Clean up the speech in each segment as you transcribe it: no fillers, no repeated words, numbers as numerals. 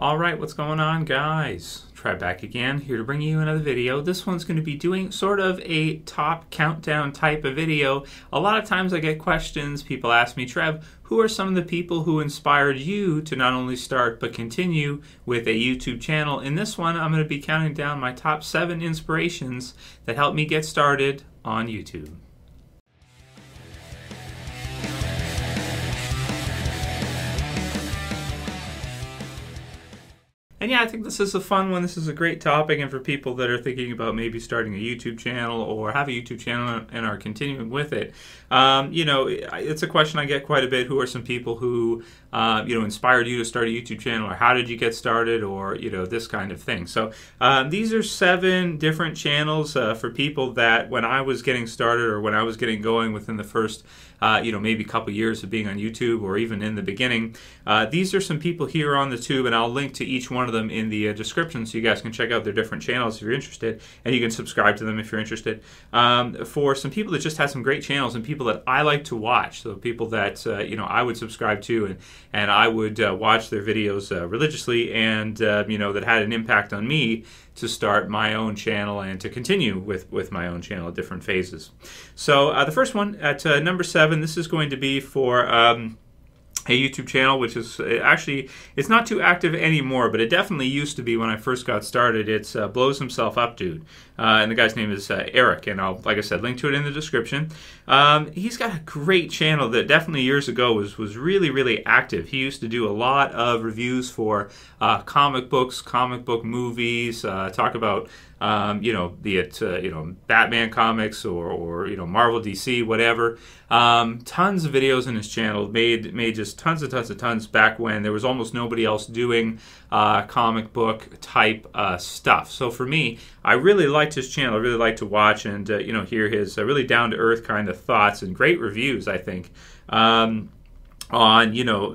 Alright, what's going on, guys? Trev back again, here to bring you another video. This one's going to be doing sort of a top countdown type of video. A lot of times I get questions, people ask me, Trev, who are some of the people who inspired you to not only start but continue with a YouTube channel? In this one, I'm going to be counting down my top 7 inspirations that helped me get started on YouTube. And yeah, I think this is a fun one. This is a great topic, and for people that are thinking about maybe starting a YouTube channel or have a YouTube channel and are continuing with it, it's a question I get quite a bit. Who are some people who, inspired you to start a YouTube channel, or how did you get started, or, this kind of thing. So these are 7 different channels for people that when I was getting started or when I was getting going within the first, maybe a couple years of being on YouTube, or even in the beginning. These are some people here on the tube, and I'll link to each one of them in the description so you guys can check out their different channels if you're interested, and you can subscribe to them if you're interested. For some people that just have some great channels and people that I like to watch, so people that I would subscribe to and I would watch their videos religiously, and that had an impact on me to start my own channel and to continue with my own channel at different phases. So the first one at number 7, this is going to be for a YouTube channel, which is actually, it's not too active anymore, but it definitely used to be when I first got started. It's Blows Himself Up Dude. And the guy's name is Eric, and I'll, like I said, link to it in the description. He's got a great channel that definitely years ago was really, really active. He used to do a lot of reviews for comic books, comic book movies, talk about be it Batman comics or Marvel, DC, whatever. Tons of videos in his channel, made just tons and tons back when there was almost nobody else doing comic book type stuff. So for me, I really liked his channel. I really liked to watch and hear his really down to earth kind of thoughts and great reviews, I think. On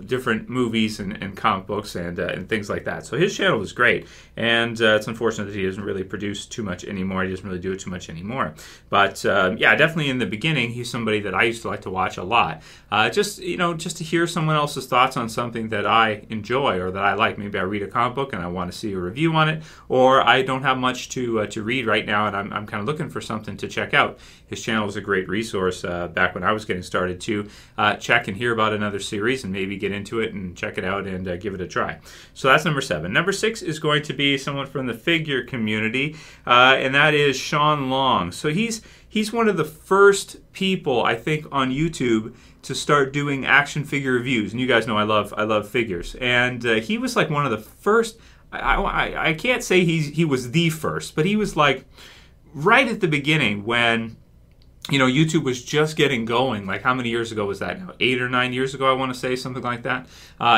different movies and comic books and things like that. So his channel was great, and it's unfortunate that he doesn't really produce too much anymore. He doesn't really do it too much anymore. But yeah, definitely in the beginning, he's somebody that I used to like to watch a lot. Just to hear someone else's thoughts on something that I enjoy or that I like. Maybe I read a comic book and I want to see a review on it, or I don't have much to read right now, and I'm kind of looking for something to check out. His channel was a great resource back when I was getting started to check and hear about another series and maybe get into it and check it out and give it a try. So that's number 7. Number 6 is going to be someone from the figure community, and that is Sean Long. So he's one of the first people, I think, on YouTube to start doing action figure reviews. And you guys know I love figures, and he was like one of the first. I can't say he was the first, but he was like right at the beginning when YouTube was just getting going. Like, how many years ago was that now? 8 or 9 years ago, I want to say, something like that.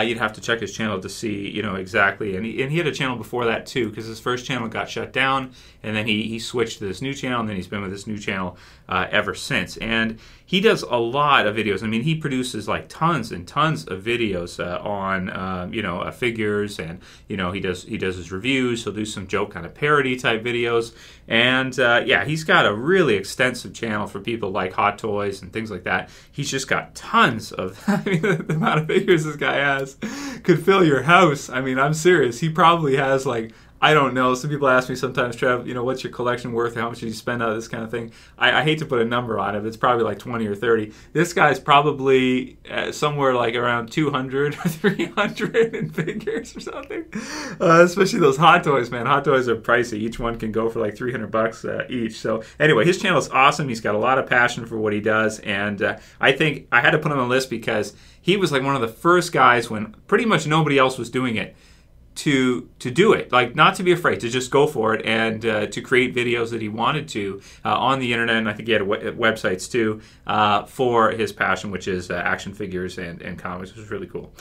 You'd have to check his channel to see, exactly. And he had a channel before that, too, because his first channel got shut down, and then he switched to this new channel, and then he's been with this new channel ever since. And he does a lot of videos. I mean, he produces, like, tons and tons of videos on, figures, and, he does his reviews. He'll do some joke kind of parody type videos. And, yeah, he's got a really extensive channel for people like Hot Toys and things like that. He's just got tons of, I mean, the amount of figures this guy has could fill your house. I mean, I'm serious. He probably has, like, I don't know. Some people ask me sometimes, Trev, what's your collection worth? How much did you spend on this kind of thing? I hate to put a number on it, but it's probably like 20 or 30. This guy's probably somewhere like around 200 or 300 in figures or something. Especially those Hot Toys, man. Hot Toys are pricey. Each one can go for like $300 each. So anyway, his channel is awesome. He's got a lot of passion for what he does, and I think I had to put him on the list because he was like one of the first guys when pretty much nobody else was doing it to do it, like not to be afraid, to just go for it and to create videos that he wanted to on the internet. And I think he had websites too for his passion, which is action figures and comics, which is really cool.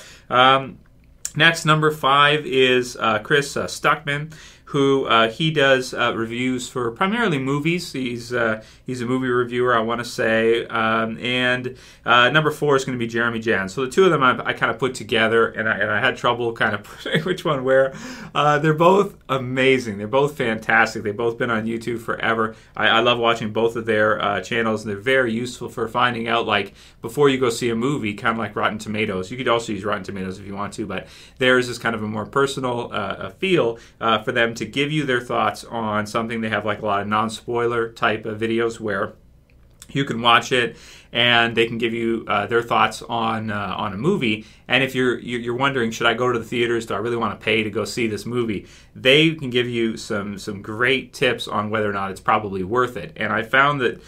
Next, number 5 is Chris Stuckman, who he does reviews for primarily movies. He's a movie reviewer, I want to say. And number 4 is going to be Jeremy Jan. So the two of them I kind of put together, and I had trouble kind of putting which one where. They're both amazing. They're both fantastic. They've both been on YouTube forever. I love watching both of their channels. They're very useful for finding out, like, before you go see a movie, kind of like Rotten Tomatoes. You could also use Rotten Tomatoes if you want to, but theirs is kind of a more personal feel for them to give you their thoughts on something. They have like a lot of non-spoiler type of videos where you can watch it and they can give you their thoughts on a movie. And if you're wondering, should I go to the theaters? Do I really want to pay to go see this movie? They can give you some great tips on whether or not it's probably worth it. And I found that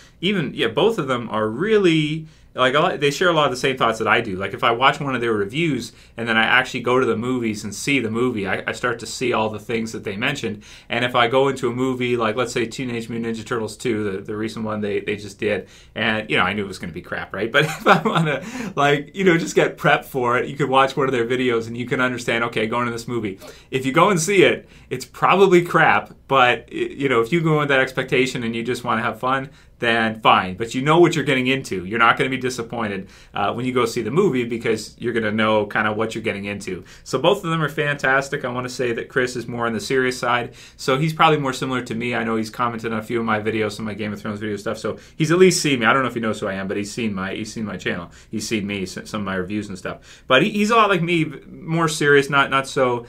both of them are really, like, they share a lot of the same thoughts that I do. Like, if I watch one of their reviews and then I actually go to the movies and see the movie, I start to see all the things that they mentioned. And if I go into a movie, like, let's say Teenage Mutant Ninja Turtles 2, the recent one they just did, and, I knew it was going to be crap, right? But if I want to, like, just get prepped for it, you could watch one of their videos and you can understand, okay, going to this movie. If you go and see it, it's probably crap, but, if you go in with that expectation and you just want to have fun, then fine. But you know what you're getting into. You're not going to be disappointed when you go see the movie because you're going to know kind of what you're getting into. So both of them are fantastic. I want to say that Chris is more on the serious side. So he's probably more similar to me. I know he's commented on a few of my videos, some of my Game of Thrones video stuff. So he's at least seen me. I don't know if he knows who I am, but he's seen my channel. He's seen me, some of my reviews and stuff. But he's a lot like me, more serious, not so.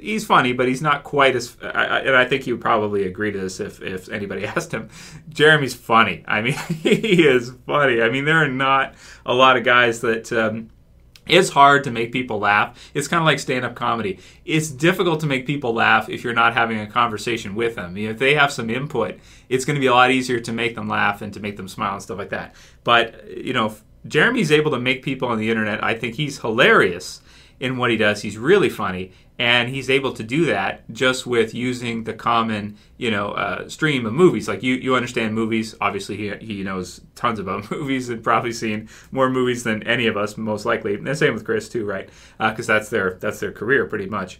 He's funny, but he's not quite as. And I think he would probably agree to this if anybody asked him. Jeremy's funny. I mean, he is funny. I mean, there are not a lot of guys that. It's hard to make people laugh. It's kind of like stand-up comedy. It's difficult to make people laugh if you're not having a conversation with them. If they have some input, it's going to be a lot easier to make them laugh and to make them smile and stuff like that. But, Jeremy's able to make people on the internet. I think he's hilarious in what he does. He's really funny. And he's able to do that just with using the common, stream of movies. Like, you understand movies. Obviously, he knows tons about movies and probably seen more movies than any of us, most likely. And the same with Chris, too, right? Because that's their career, pretty much.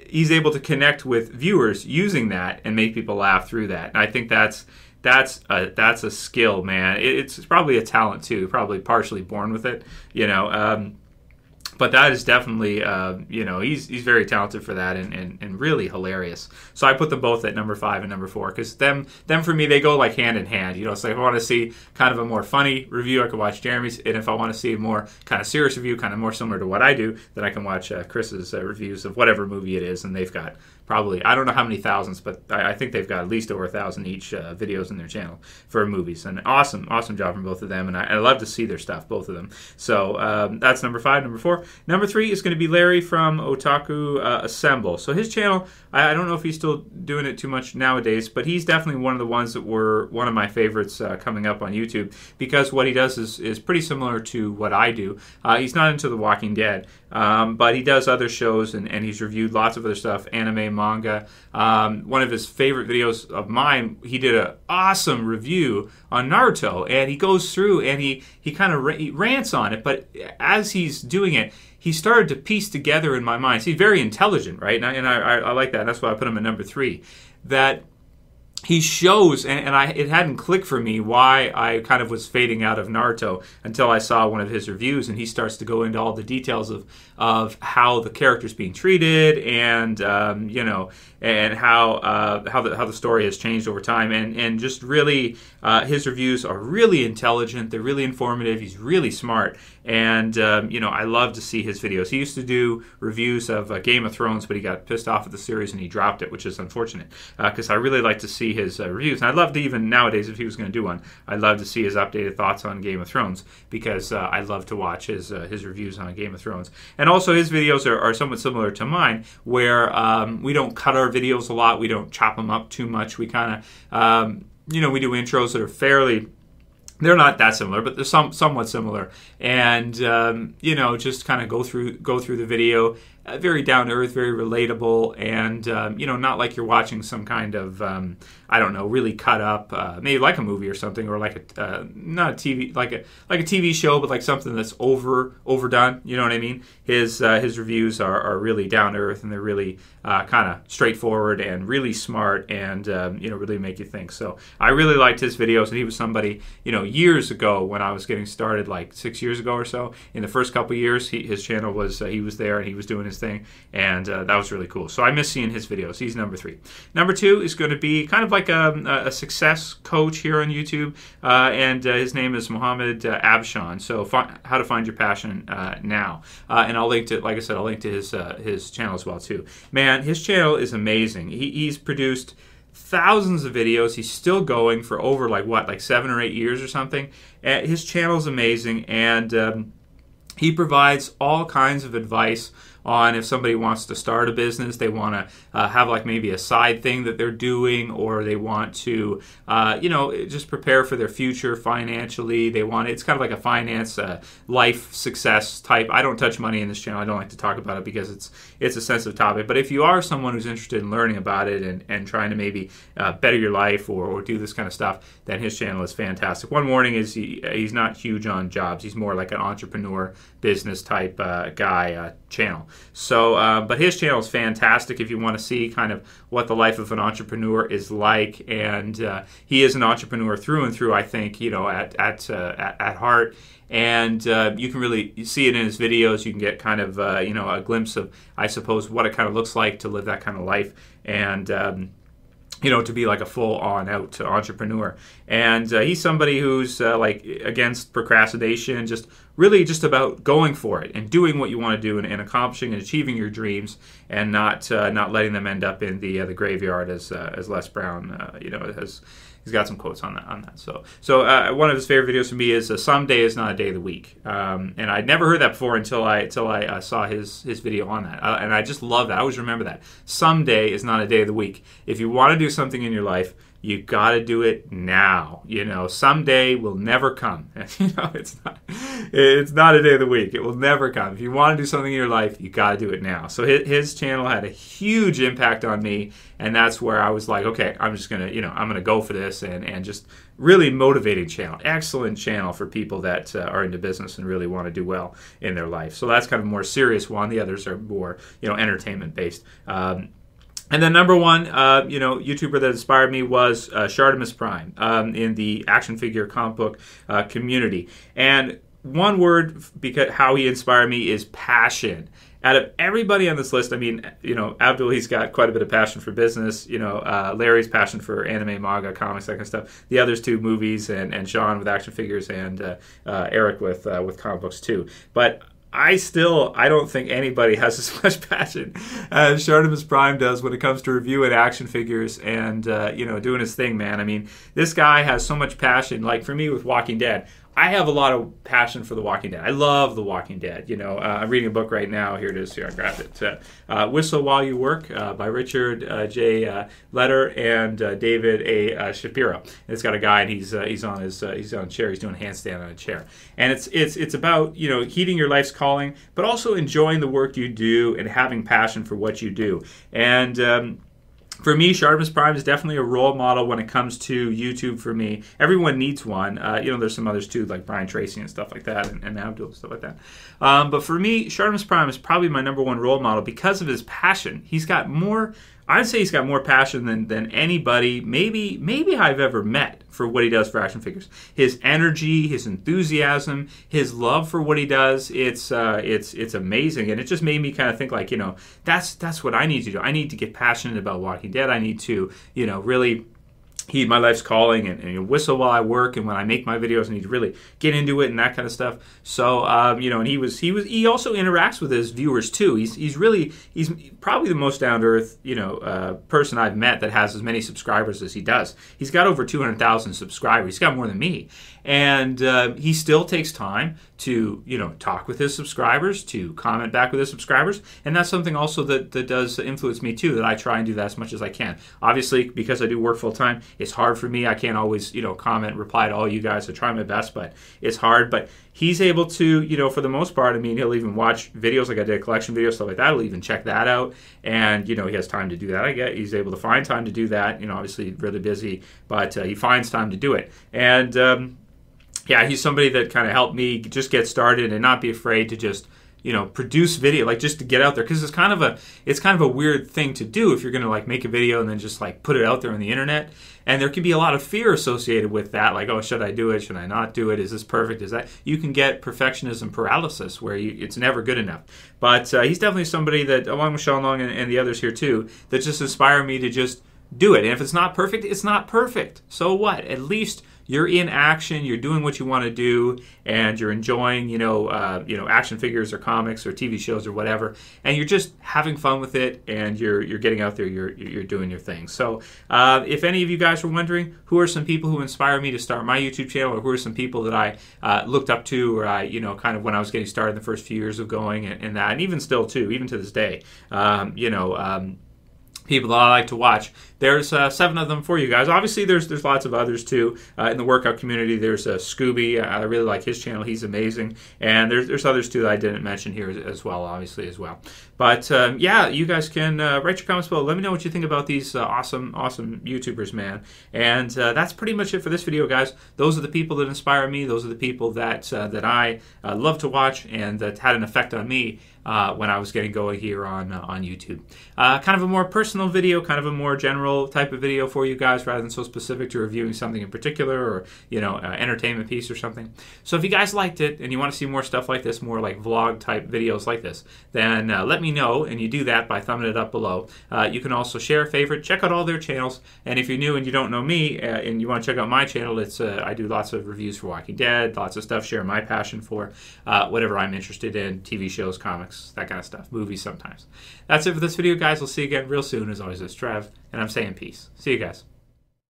He's able to connect with viewers using that and make people laugh through that. And I think that's a skill, man. It's probably a talent, too. Probably partially born with it, But that is definitely, he's very talented for that and really hilarious. So I put them both at number 5 and number 4 because them for me, they go like hand in hand. So if I want to see kind of a more funny review, I can watch Jeremy's. And if I want to see a more kind of serious review, kind of more similar to what I do, then I can watch Chris's reviews of whatever movie it is. And they've got probably, I don't know how many thousands, but I think they've got at least over 1,000 each videos in their channel for movies. And awesome job from both of them. And I love to see their stuff, both of them. So that's number 5. Number 4. Number 3 is going to be Larry from Otaku Assemble. So his channel, I don't know if he's still doing it too much nowadays, but he's definitely one of the ones that were one of my favorites coming up on YouTube because what he does is pretty similar to what I do. He's not into The Walking Dead, but he does other shows and he's reviewed lots of other stuff, anime, manga. One of his favorite videos of mine, he did an awesome review on Naruto, and he goes through and he kind of rants on it, but as he's doing it, he started to piece together in my mind. So he's very intelligent, right? And I like that. That's why I put him at number 3. That he shows, and it hadn't clicked for me why I kind of was fading out of Naruto until I saw one of his reviews, and he starts to go into all the details of how the character's being treated, and and how the story has changed over time, and just really his reviews are really intelligent. They're really informative. He's really smart, and I love to see his videos. He used to do reviews of Game of Thrones, but he got pissed off at the series and he dropped it, which is unfortunate because I really like to see his reviews. And I'd love to, even nowadays, if he was going to do one, I'd love to see his updated thoughts on Game of Thrones because I love to watch his reviews on Game of Thrones. And also his videos are somewhat similar to mine, where we don't cut our videos a lot. We don't chop them up too much. We kind of, we do intros that are fairly... They're not that similar, but they're somewhat similar, and just kind of go through the video, very down to earth, very relatable, and not like you're watching some kind of I don't know, really cut up, maybe like a movie or something, or like a not a TV, like a TV show, but like something that's overdone. You know what I mean? His reviews are really down to earth, and they're really kind of straightforward and really smart, and really make you think. So I really liked his videos, and he was somebody years ago when I was getting started, like 6 years ago or so. In the first couple of years, his channel was he was there and he was doing his thing, and that was really cool. So I miss seeing his videos. He's number 3. Number 2 is going to be kind of like a success coach here on YouTube, and his name is Mohammed Abshan. So how to find your passion now, and I'll link to, like I said, I'll link to his channel as well too. Man, his channel is amazing. He's produced thousands of videos. He's still going for over like 7 or 8 years or something. His channel is amazing, and he provides all kinds of advice on if somebody wants to start a business, they want to have like maybe a side thing that they're doing, or they want to, just prepare for their future financially. It's kind of like a finance, life success type. I don't touch money in this channel. I don't like to talk about it because it's a sensitive topic. But if you are someone who's interested in learning about it and trying to maybe better your life or do this kind of stuff, then his channel is fantastic. One warning is he's not huge on jobs. He's more like an entrepreneur, business type guy channel. So, but his channel is fantastic if you want to see kind of what the life of an entrepreneur is like, and he is an entrepreneur through and through. I think at heart, and you can really see it in his videos. You can get kind of a glimpse of, I suppose, what it kind of looks like to live that kind of life, and to be like a full-on out entrepreneur. And he's somebody who's against procrastination, just about going for it and doing what you want to do and accomplishing and achieving your dreams, and not letting them end up in the graveyard, as Les Brown he's got some quotes on that. So one of his favorite videos for me is "Someday is not a day of the week," and I'd never heard that before until I saw his video on that, and I just love that. I always remember that. Someday is not a day of the week. If you want to do something in your life, you got to do it now. Someday will never come. It's not a day of the week. It will never come. If you want to do something in your life, you got to do it now. So his channel had a huge impact on me, and that's where I was like, okay, I'm just gonna, I'm gonna go for this, and just really motivating channel, excellent channel for people that are into business and really want to do well in their life. So that's kind of a more serious one. The others are more, entertainment based. And then number 1, YouTuber that inspired me was Shartimus Prime in the action figure comic book community. And one word, because how he inspired me, is passion. Out of everybody on this list, I mean, Abdul, he's got quite a bit of passion for business. Larry's passion for anime, manga, comics, that kind of stuff. The others 2, movies, and Sean with action figures, and Eric with comic books too. But I don't think anybody has as much passion as Shartimus Prime does when it comes to reviewing action figures and doing his thing, man. I mean, this guy has so much passion. Like for me with Walking Dead, I have a lot of passion for The Walking Dead. I love The Walking Dead. I'm reading a book right now. Here it is. Here, I grabbed it. Whistle While You Work by Richard J. Leder and David A. Shapiro. And it's got a guy, and he's on a chair. He's doing a handstand on a chair. And it's about heeding your life's calling, but also enjoying the work you do and having passion for what you do. And for me, Shartimus Prime is definitely a role model when it comes to YouTube for me. Everyone needs one. There's some others too, like Brian Tracy and stuff like that, and Abdul and stuff like that. But for me, Shartimus Prime is probably my number 1 role model because of his passion. I'd say he's got more passion than anybody maybe I've ever met for what he does for action figures. His energy, his enthusiasm, his love for what he does, it's amazing. And it just made me kind of think like, that's what I need to do. I need to get passionate about Walking Dead. I need to, really heed my life's calling and whistle while I work, and when I make my videos I need to really get into it and that kind of stuff. So and he also interacts with his viewers too. He's probably the most down to earth person I've met that has as many subscribers as he does. He's got over 200,000 subscribers. He's got more than me, and he still takes time to talk with his subscribers, to comment back with his subscribers, and that's something also that does influence me too, that I try and do that as much as I can. Obviously, because I do work full time, It's hard for me. I can't always, comment, reply to all you guys. I try my best, but it's hard. But he's able to, for the most part, I mean, he'll even watch videos like I did, collection videos, stuff like that. He'll even check that out. And, he has time to do that. I get he's able to find time to do that. Obviously really busy, but he finds time to do it. And, yeah, he's somebody that kind of helped me just get started and not be afraid to just, produce video, like just to get out there, because it's kind of a weird thing to do if you're going to like make a video and then just like put it out there on the internet. And there can be a lot of fear associated with that, like, oh, should I do it? Should I not do it? Is this perfect? Is that? You can get perfectionism paralysis where it's never good enough. But he's definitely somebody that, along with Sean Long and the others here too, that just inspire me to just do it. And if it's not perfect, it's not perfect. So what? At least you're in action, you're doing what you want to do, and you're enjoying, action figures or comics or TV shows or whatever, and you're just having fun with it, and you're getting out there, you're doing your thing. So if any of you guys were wondering, who are some people who inspire me to start my YouTube channel, or who are some people that I looked up to, or I, kind of when I was getting started in the first few years of going and that, and even still too, even to this day, people that I like to watch. There's 7 of them for you guys. Obviously, there's lots of others too in the workout community. There's Scooby. I really like his channel. He's amazing. And there's others too that I didn't mention here as well, obviously as well. But yeah, you guys can write your comments below. Let me know what you think about these awesome YouTubers, man. And that's pretty much it for this video, guys. Those are the people that inspire me. Those are the people that I love to watch and that had an effect on me when I was getting going here on YouTube. Kind of a more personal video, kind of a more general type of video for you guys rather than so specific to reviewing something in particular or, entertainment piece or something. So if you guys liked it and you want to see more stuff like this, more like vlog type videos like this, then let me know, and you do that by thumbing it up below. You can also share, favorite, check out all their channels, and if you're new and you don't know me and you want to check out my channel, it's I do lots of reviews for Walking Dead, lots of stuff, share my passion for whatever I'm interested in, TV shows, comics, that kind of stuff, movies sometimes. That's it for this video, guys. We'll see you again real soon. As always, it's Trev, and I'm saying peace. See you guys.